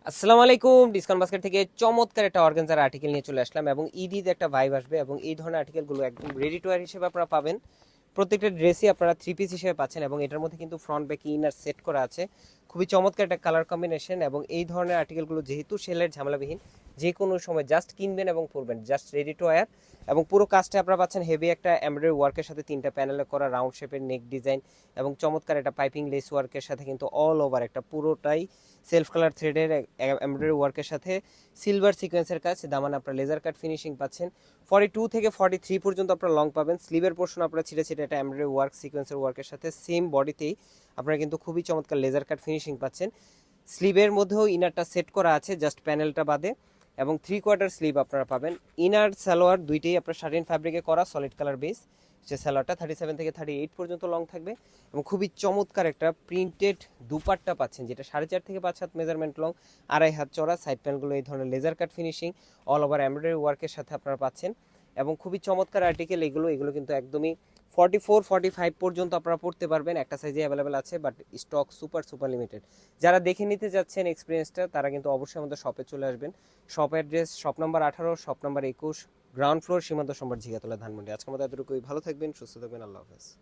আসসালামু আলাইকুম। Discount basket থেকে চমৎকার একটা অর্গানজার আর্টিকেল নিয়ে চলে আসলাম এবং ঈদ একটা ভাইব আসবে এবং এই ধরনের আর্টিকেলগুলো একদম রেডি টু ওয়্যার হিসেবে আপনারা পাবেন। প্রত্যেকটা ড্রেসই আপনারা থ্রি পিস হিসেবে পাচ্ছেন এবং এটার মধ্যে কিন্তু ফ্রন্ট ব্যাক ইনার সেট করা আছে। খুবই চমৎকার একটা কালার কম্বিনেশন এবং এই ধরনের আর্টিকেলগুলো যেহেতু সেলের ঝামেলাবিহীন, যে কোনো সময় জাস্ট কিনবেন এবং পরবেন, জাস্ট রেডি টু ওয়্যার। এবং পুরো কাজটা আপনারা পাচ্ছেন হেভি একটা এমব্রয়ডারি ওয়ার্কের সাথে, তিনটা প্যানেলে করা রাউন্ড শেপের নেক ডিজাইন এবং চমৎকার একটা পাইপিং লেস ওয়ার্কের সাথে কিন্তু অল ওভার একটা পুরোটাই সেলফ কালার থ্রেডের এমব্রয়ডারি ওয়ার্কের সাথে সিলভার সিকোয়েন্সের কাজ, দামান আপনার লেজার কাট ফিনিশিং পাচ্ছেন। 42 থেকে 43 পর্যন্ত আপনার লং পাবেন। স্লিভের পোর্শন আপনার ছিঁড়ে ছিঁড়ে একটা এমব্রয়ডারি ওয়ার্ক সিকোয়েন্সের ওয়ার্কের সাথে সেম বডিতেই আপনারা কিন্তু খুবই চমৎকার লেজার কাট ফিনিশিং পাচ্ছেন। স্লিভের মধ্যেও ইনারটা সেট করা আছে জাস্ট প্যানেলটা বাদে, এবং 3/4 স্লিভ আপনারা পাবেন। ইনার সালোয়ার দুইটাই আপনার শার্টিন ফ্যাব্রিকে করা সলিড কালার বেস। যে সালোয়ারটা 37 থেকে 38 পর্যন্ত লং থাকবে এবং খুবই চমৎকার একটা প্রিন্টেড দুপাট্টা পাচ্ছেন, যেটা 4.5 থেকে 5 হাত মেজারমেন্ট লং, 2.5 হাত চড়া। সাইড প্যানগুলো এই ধরনের laser cut finishing all over embroidery ওয়ার্কের সাথে আপনারা পাচ্ছেন এবং খুবই চমৎকার আর্টিকেল এগুলো। এগুলো কিন্তু একদমই 44-45 পর্যন্ত আপনারা পড়তে পারবেন, একটা সাইজে অ্যাভেলেবেল আছে, but stock super super limited. যারা দেখে নিতে যাচ্ছেন এক্সপিরিয়েন্সটা, তারা কিন্তু অবশ্যই আমাদের শপে চলে আসবেন। Shop address shop number 18, shop number 21, ground floor, সীমান্ত সম্রাট, ঝিগাতলা, ধানমন্ডি। আজকের মতো এতটুকুই। ভালো থাকবেন, সুস্থ থাকবেন, আল্লাহ হাফেজ।